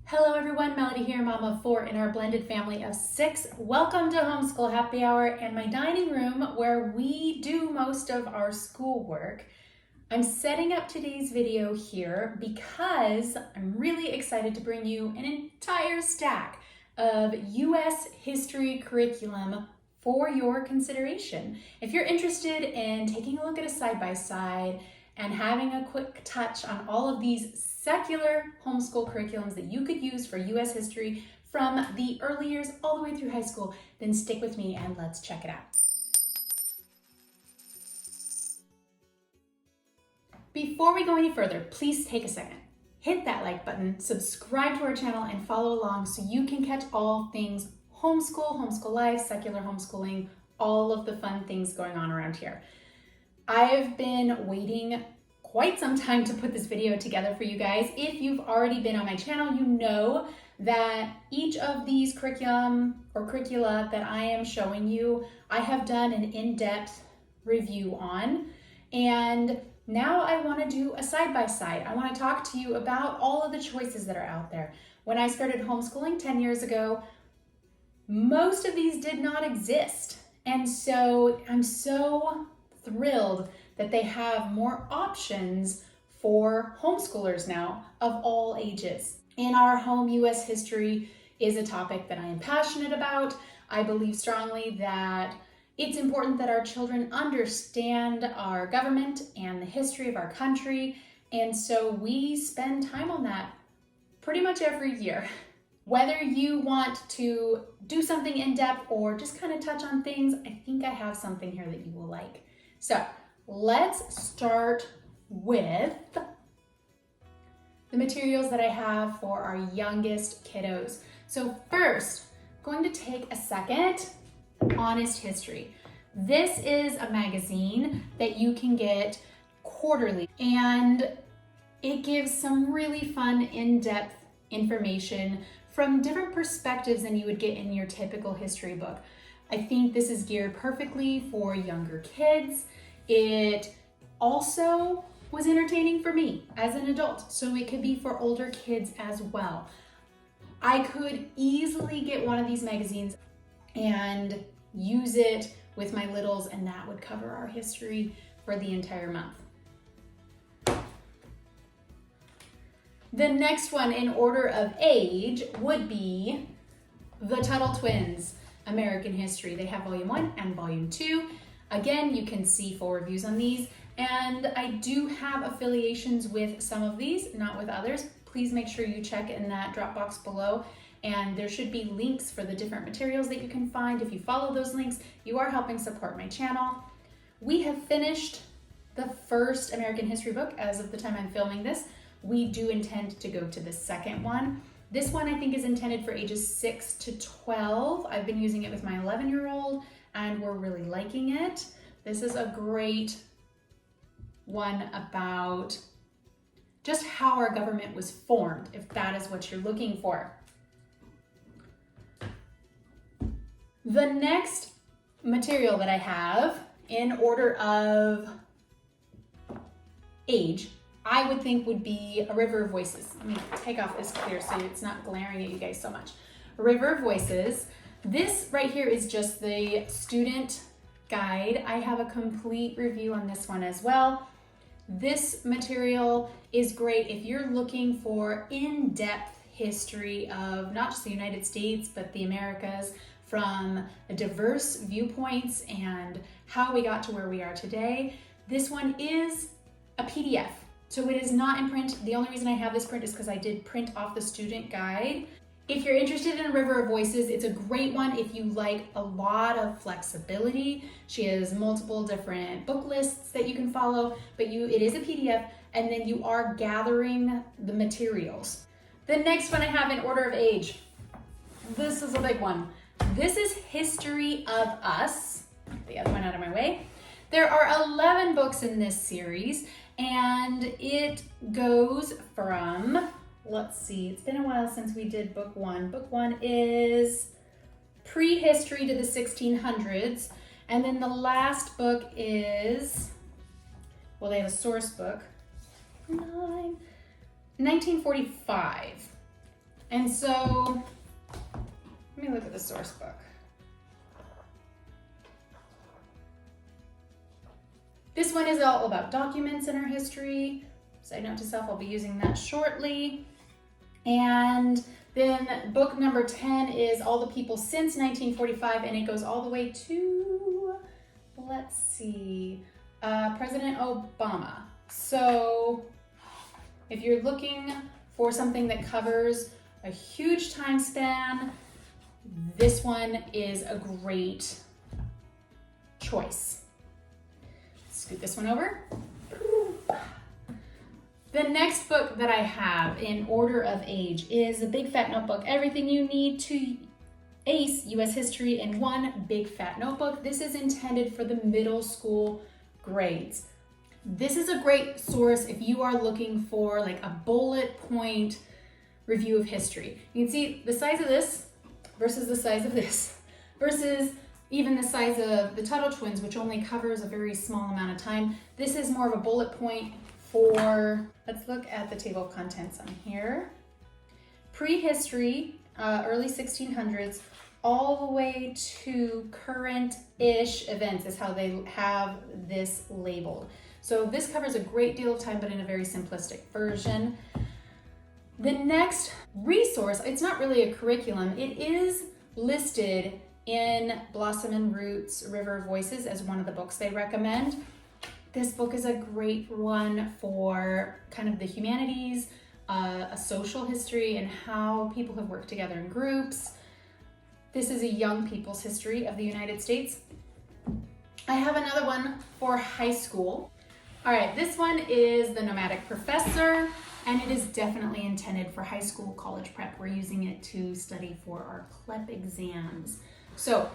Hello everyone, Melody here, mom of 4 in our blended family of 6. Welcome to Homeschool Happy Hour and my dining room where we do most of our schoolwork. I'm setting up today's video here because I'm really excited to bring you an entire stack of U.S. history curriculum for your consideration. If you're interested in taking a look at a side-by-side and having a quick touch on all of these secular homeschool curriculums that you could use for U.S. history from the early years all the way through high school, then stick with me and let's check it out. Before we go any further, please take a second. Hit that like button, subscribe to our channel, and follow along so you can catch all things homeschool, homeschool life, secular homeschooling, all of the fun things going on around here. I've been waiting quite some time to put this video together for you guys. If you've already been on my channel, you know that each of these curricula that I am showing you, I have done an in-depth review on. And now I want to do a side-by-side. I want to talk to you about all of the choices that are out there. When I started homeschooling 10 years ago, most of these did not exist. And so I'm so thrilled that they have more options for homeschoolers now of all ages. In our home, U.S. history is a topic that I am passionate about. I believe strongly that it's important that our children understand our government and the history of our country, and so we spend time on that pretty much every year. Whether you want to do something in depth or just kind of touch on things, I think I have something here that you will like. So let's start with the materials that I have for our youngest kiddos. So first, I'm going to take a second, Honest History. This is a magazine that you can get quarterly, and it gives some really fun, in-depth information from different perspectives than you would get in your typical history book. I think this is geared perfectly for younger kids. It also was entertaining for me as an adult, so it could be for older kids as well. I could easily get one of these magazines and use it with my littles, and that would cover our history for the entire month. The next one in order of age would be the Tuttle Twins, American History. They have volume 1 and volume 2. Again, you can see full reviews on these, and I do have affiliations with some of these, not with others. Please make sure you check in that drop box below, and there should be links for the different materials that you can find. If you follow those links, you are helping support my channel. We have finished the first American history book as of the time I'm filming this. We do intend to go to the second one. This one I think is intended for ages 6 to 12. I've been using it with my 11-year-old and we're really liking it. This is a great one about just how our government was formed, if that is what you're looking for. The next material that I have in order of age, I would think would be A River of Voices. Let me take off this clear so it's not glaring at you guys so much. A River of Voices. This right here is just the student guide. I have a complete review on this one as well. This material is great if you're looking for in-depth history of not just the United States, but the Americas from diverse viewpoints and how we got to where we are today. This one is a PDF. So it is not in print. The only reason I have this print is because I did print off the student guide. If you're interested in A River of Voices, it's a great one if you like a lot of flexibility. She has multiple different book lists that you can follow, but it is a PDF, and then you are gathering the materials. The next one I have in order of age. This is a big one. This is History of Us. Get the other one out of my way. There are 11 books in this series, and it goes from, let's see, it's been a while since we did book 1. Book 1 is prehistory to the 1600s, and then the last book is, well, they have a source book, 1945. And so, let me look at the source book. This one is all about documents in our history. Side note to self, I'll be using that shortly. And then book number 10 is All the People Since 1945, and it goes all the way to, let's see, President Obama. So if you're looking for something that covers a huge time span, this one is a great choice. Scoot this one over. The next book that I have in order of age is a big fat notebook. Everything you need to ace US history in one big fat notebook. This is intended for the middle school grades. This is a great source if you are looking for like a bullet point review of history. You can see the size of this versus the size of this versus even the size of the Tuttle Twins, which only covers a very small amount of time. This is more of a bullet point for, let's look at the table of contents on here. Prehistory, early 1600s, all the way to current-ish events is how they have this labeled. So this covers a great deal of time, but in a very simplistic version. The next resource, it's not really a curriculum, it is listed in Blossom and Root's River of Voices as one of the books they recommend. This book is a great one for kind of the humanities, a social history, and how people have worked together in groups. This is a young people's history of the United States. I have another one for high school. All right, this one is the Nomadic Professor, and it is definitely intended for high school, college prep. We're using it to study for our CLEP exams. So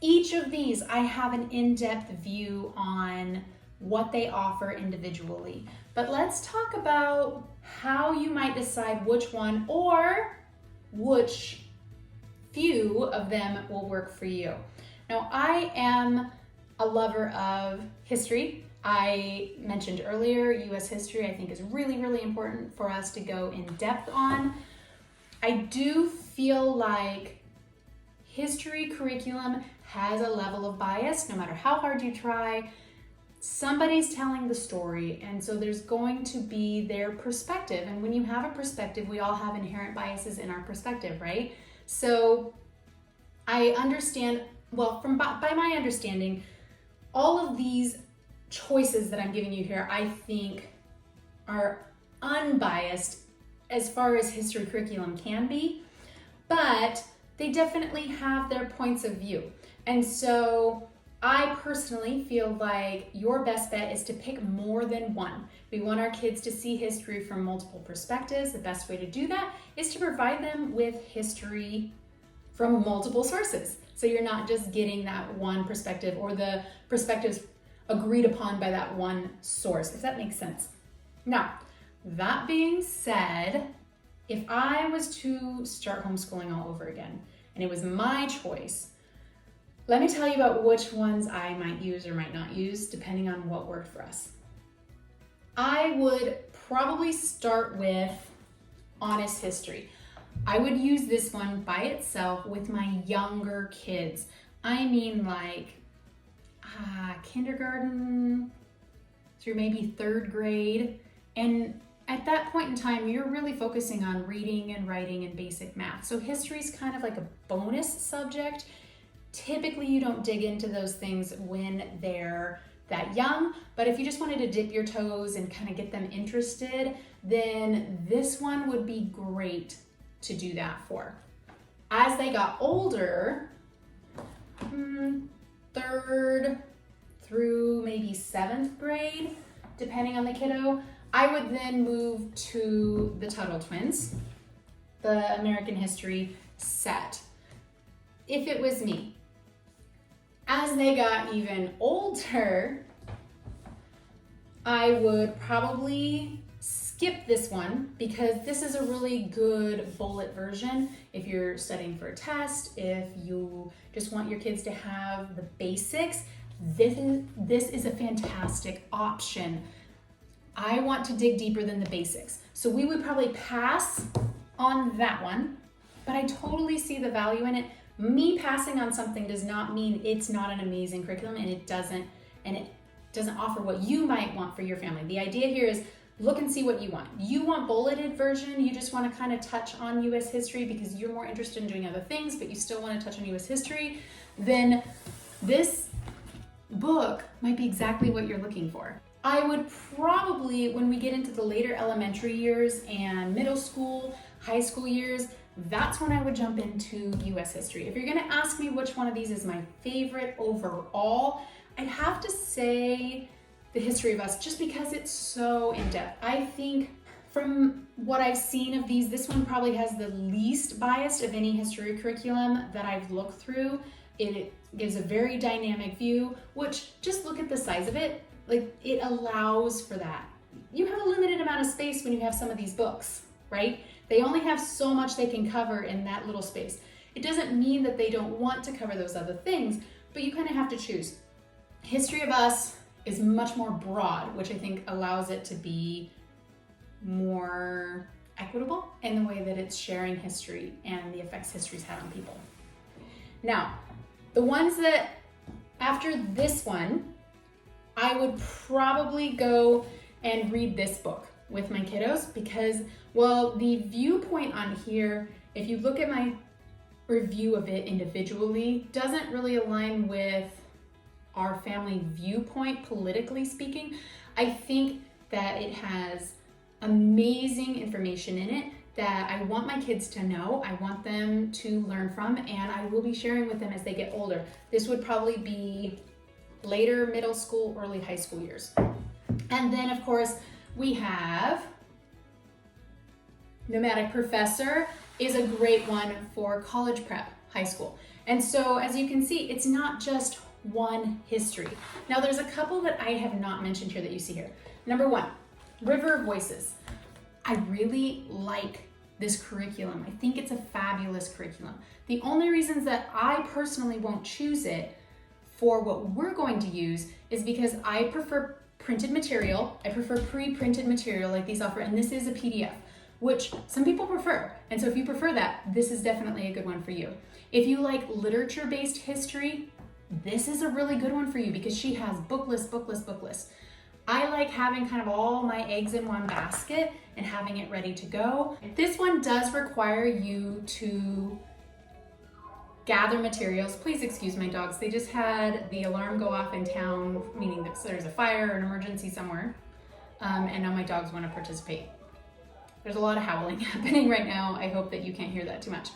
each of these, I have an in-depth view on what they offer individually. But let's talk about how you might decide which one or which few of them will work for you. Now, I am a lover of history. I mentioned earlier, US history I think is really, really important for us to go in depth on. I do feel like history curriculum has a level of bias, no matter how hard you try. Somebody's telling the story, and so there's going to be their perspective. And when you have a perspective, we all have inherent biases in our perspective, right? So I understand, well, by my understanding, all of these choices that I'm giving you here, I think are unbiased as far as history curriculum can be, but they definitely have their points of view. And so I personally feel like your best bet is to pick more than one. We want our kids to see history from multiple perspectives. The best way to do that is to provide them with history from multiple sources. So you're not just getting that one perspective or the perspectives agreed upon by that one source, if that makes sense. Now, that being said, if I was to start homeschooling all over again, and it was my choice, let me tell you about which ones I might use or might not use, depending on what worked for us. I would probably start with honest history. I would use this one by itself with my younger kids. I mean like kindergarten through maybe third grade. And at that point in time, you're really focusing on reading and writing and basic math. So history is kind of like a bonus subject. Typically, you don't dig into those things when they're that young, but if you just wanted to dip your toes and kind of get them interested, then this one would be great to do that for. As they got older, third through maybe seventh grade, depending on the kiddo, I would then move to the Tuttle Twins, the American history set, if it was me. As they got even older, I would probably skip this one because this is a really good bullet version if you're studying for a test, if you just want your kids to have the basics. This is a fantastic option. I want to dig deeper than the basics. So we would probably pass on that one, but I totally see the value in it. Me passing on something does not mean it's not an amazing curriculum, and it doesn't offer what you might want for your family. The idea here is look and see what you want. You want bulleted version, you just want to kind of touch on US history because you're more interested in doing other things, but you still want to touch on US history, then this book might be exactly what you're looking for. I would probably, when we get into the later elementary years and middle school, high school years, that's when I would jump into US history. If you're gonna ask me which one of these is my favorite overall, I'd have to say the history of us, just because it's so in-depth. I think from what I've seen of these, this one probably has the least bias of any history curriculum that I've looked through. It gives a very dynamic view, which, just look at the size of it, like it allows for that. You have a limited amount of space when you have some of these books, right? They only have so much they can cover in that little space. It doesn't mean that they don't want to cover those other things, but you kind of have to choose. History of Us is much more broad, which I think allows it to be more equitable in the way that it's sharing history and the effects history's had on people. Now, the ones that, after this one, I would probably go and read this book with my kiddos because, well, the viewpoint on here, if you look at my review of it individually, doesn't really align with our family viewpoint, politically speaking. I think that it has amazing information in it that I want my kids to know, I want them to learn from, and I will be sharing with them as they get older. This would probably be later middle school, early high school years. And then of course we have Nomadic Professor is a great one for college prep, high school. And so as you can see, it's not just one history. Now there's a couple that I have not mentioned here that you see here. Number one, River of Voices. I really like this curriculum. I think it's a fabulous curriculum. The only reasons that I personally won't choose it for what we're going to use is because I prefer printed material. I prefer pre-printed material like these offer, and this is a PDF, which some people prefer. And so if you prefer that, this is definitely a good one for you. If you like literature-based history, this is a really good one for you because she has book list. I like having kind of all my eggs in one basket and having it ready to go. This one does require you to gather materials. Please excuse my dogs. They just had the alarm go off in town, meaning that there's a fire or an emergency somewhere. And now my dogs want to participate. There's a lot of howling happening right now. I hope that you can't hear that too much.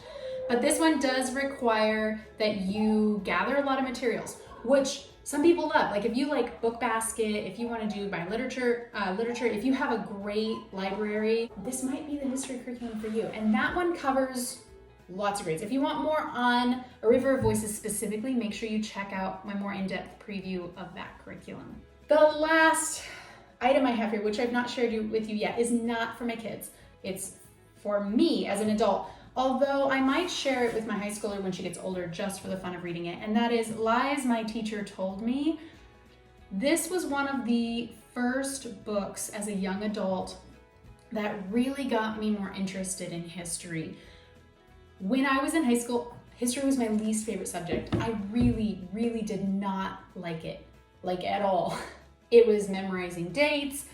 But this one does require that you gather a lot of materials, which some people love. Like if you like Book Basket, if you want to do by literature, if you have a great library, this might be the history curriculum for you. And that one covers lots of grades. If you want more on A River of Voices specifically, make sure you check out my more in-depth preview of that curriculum. The last item I have here, which I've not shared with you yet, is not for my kids. It's for me as an adult. Although I might share it with my high schooler when she gets older just for the fun of reading it, and that is Lies My Teacher Told Me. This was one of the first books as a young adult that really got me more interested in history. When I was in high school, history was my least favorite subject. I really did not like it, like at all. It was memorizing dates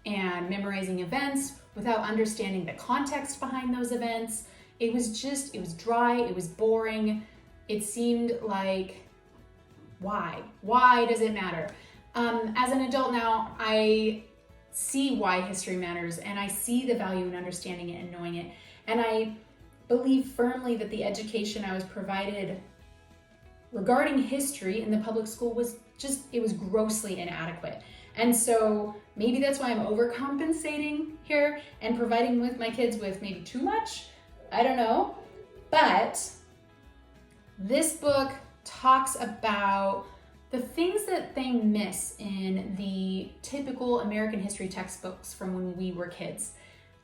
and memorizing events without understanding the context behind those events. It was dry, it was boring. It seemed like, why? Why does it matter? As an adult now, I see why history matters, and I see the value in understanding it and knowing it. And I believe firmly that the education I was provided regarding history in the public school was grossly inadequate. And so maybe that's why I'm overcompensating here and providing with my kids with maybe too much. I don't know, but this book talks about the things that they miss in the typical American history textbooks from when we were kids.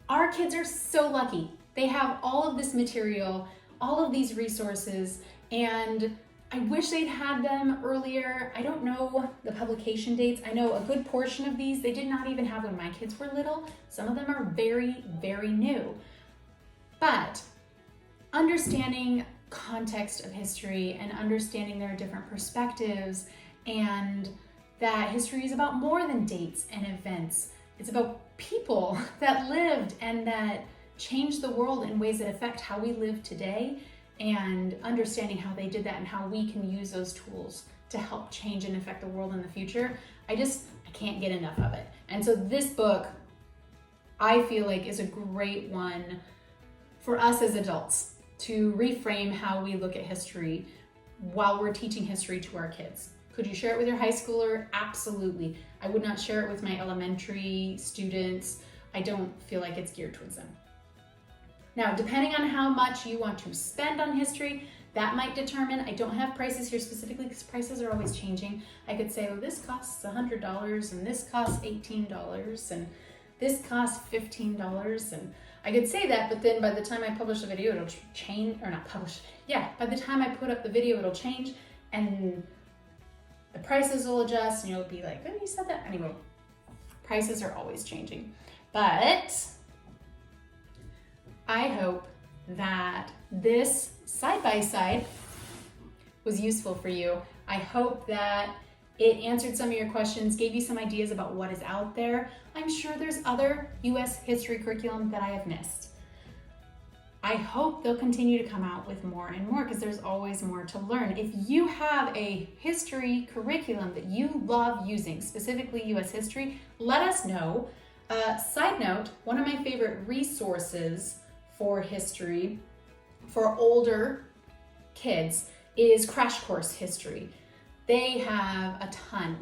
Our kids are so lucky. They have all of this material, all of these resources, and I wish they'd had them earlier. I don't know the publication dates. I know a good portion of these they did not even have when my kids were little. Some of them are very new. But understanding context of history and understanding there are different perspectives, and that history is about more than dates and events. It's about people that lived and that changed the world in ways that affect how we live today, and understanding how they did that and how we can use those tools to help change and affect the world in the future. I can't get enough of it. And so this book, I feel like, is a great one for us as adults to reframe how we look at history while we're teaching history to our kids. Could you share it with your high schooler? Absolutely. I would not share it with my elementary students. I don't feel like it's geared towards them. Now, depending on how much you want to spend on history, that might determine. I don't have prices here specifically because prices are always changing. I could say, well, this costs $100 and this costs $18 and this costs $15. And I could say that, but then by the time I publish the video, it'll change, or not publish, yeah, by the time I put up the video, it'll change and the prices will adjust and you'll be like, oh, you said that. Anyway, prices are always changing. But I hope that this side-by-side was useful for you. I hope that it answered some of your questions, gave you some ideas about what is out there. I'm sure there's other U.S. history curriculum that I have missed. I hope they'll continue to come out with more and more because there's always more to learn. If you have a history curriculum that you love using, specifically U.S. history, let us know. Side note, one of my favorite resources for history for older kids is Crash Course History. They have a ton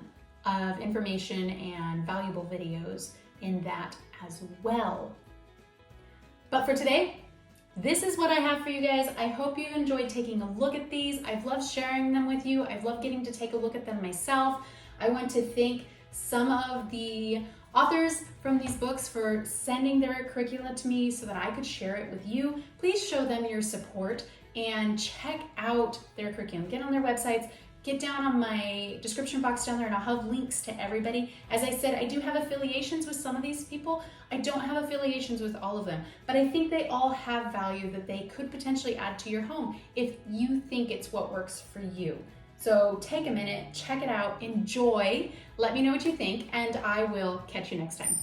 of information and valuable videos in that as well. But for today, this is what I have for you guys. I hope you enjoyed taking a look at these. I've loved sharing them with you. I've loved getting to take a look at them myself. I want to thank some of the authors from these books for sending their curricula to me so that I could share it with you. Please show them your support and check out their curriculum. Get on their websites, get down on my description box down there, and I'll have links to everybody. As I said, I do have affiliations with some of these people. I don't have affiliations with all of them, but I think they all have value that they could potentially add to your home if you think it's what works for you. So take a minute, check it out, enjoy, let me know what you think, and I will catch you next time.